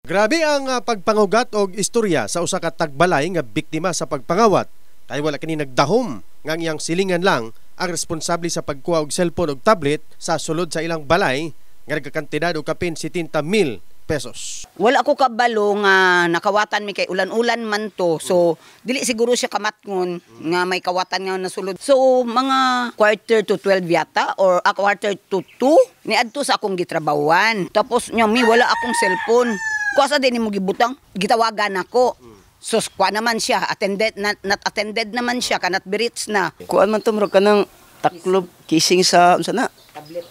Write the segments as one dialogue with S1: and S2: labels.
S1: Grabe ang pagpangugat og istorya sa usa ka tagbalay nga biktima sa pagpangawat. Kay wala kini nagdahom nga iyang silingan lang ang responsable sa pagkuha og cellphone og tablet sa sulod sa ilang balay nga nagkakantidad og kapin 70,000 pesos.
S2: Wala ko kabalo nga nakawatan mi kay ulan-ulan man to. So dili siguro siya kamatngon nga may kawatan nga nasulod. So mga quarter to 12 yata or quarter to 2 niadto sa akong gitrabawan. Tapos mi wala akong cellphone. Kuasa din mo gibutang, gitawagan ako. So kuha naman siya, not attended naman siya, kanat birits na.
S3: Kuan man to, ka ng taklob, kissing sa, na?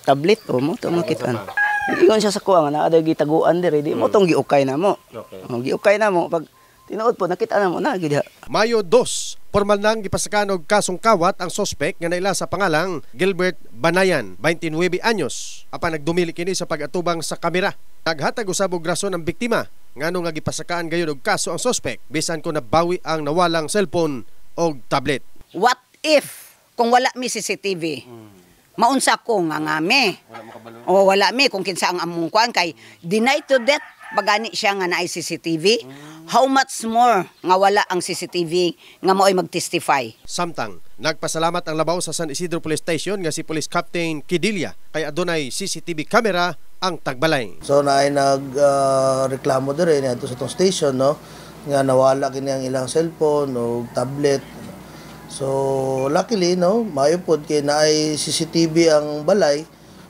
S3: Tablet, o mo, ito makita. Iyon siya sa kuha, na ada gitaguan diri, di mo itong giukay na mo. Giukay na mo, pag tinuod po, nakita na mo na, gidya.
S1: Mayo 2, formal nang gipasakan og kasong kawat ang sospek nga naila sa pangalang Gilbert Banayan, 29 anyos. Apan nagdumili kini sa pag-atubang sa kamera. Naghatag usab og rason ang biktima ngano nga gipasakaan gayud og kaso ang sospek bisan ko nabawi ang nawalang cellphone og tablet.
S2: What if kung wala mi CCTV? Maunsa ko nga ngami. O wala mi kung kinsa ang among kuan kay denied to death pagani siya nga naay CCTV. How much more nga wala ang CCTV nga mao'y mag-testify.
S1: Samtang nagpasalamat ang labaw sa San Isidro Police Station nga si Police Captain Kidilya kay adunay CCTV camera ang tagbalay.
S4: So naay reklamo dire niadto sa tong station no nga nawala kini ang ilang cellphone o tablet. So luckily no maayo pod kay naay CCTV ang balay.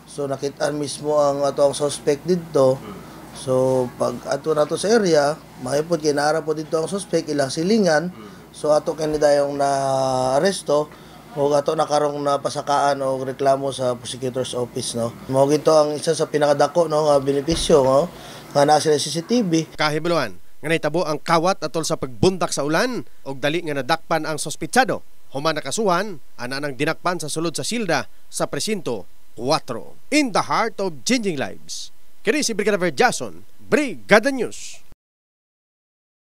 S4: So nakita mismo ang ato ang suspect didto. So pag ato nato sa area, maayo pod kay naara pod didto ang suspect ilang silingan. So ato kani dayong na aresto o ato nakarong napasakaan o reklamo sa prosecutor's office no. Mao gito ang isa sa pinakadako no nga benepisyo no nga naa sila CCTV.
S1: Kahibuluan nga nahitabo ang kawat atol sa pagbundak sa ulan og dali nga nadakpan ang sospitsado. Human nakasuhan ana nang dinakpan sa sulod sa silda sa presinto 4. In the heart of changing lives. Kini si Brigadier Jason, Brigada News.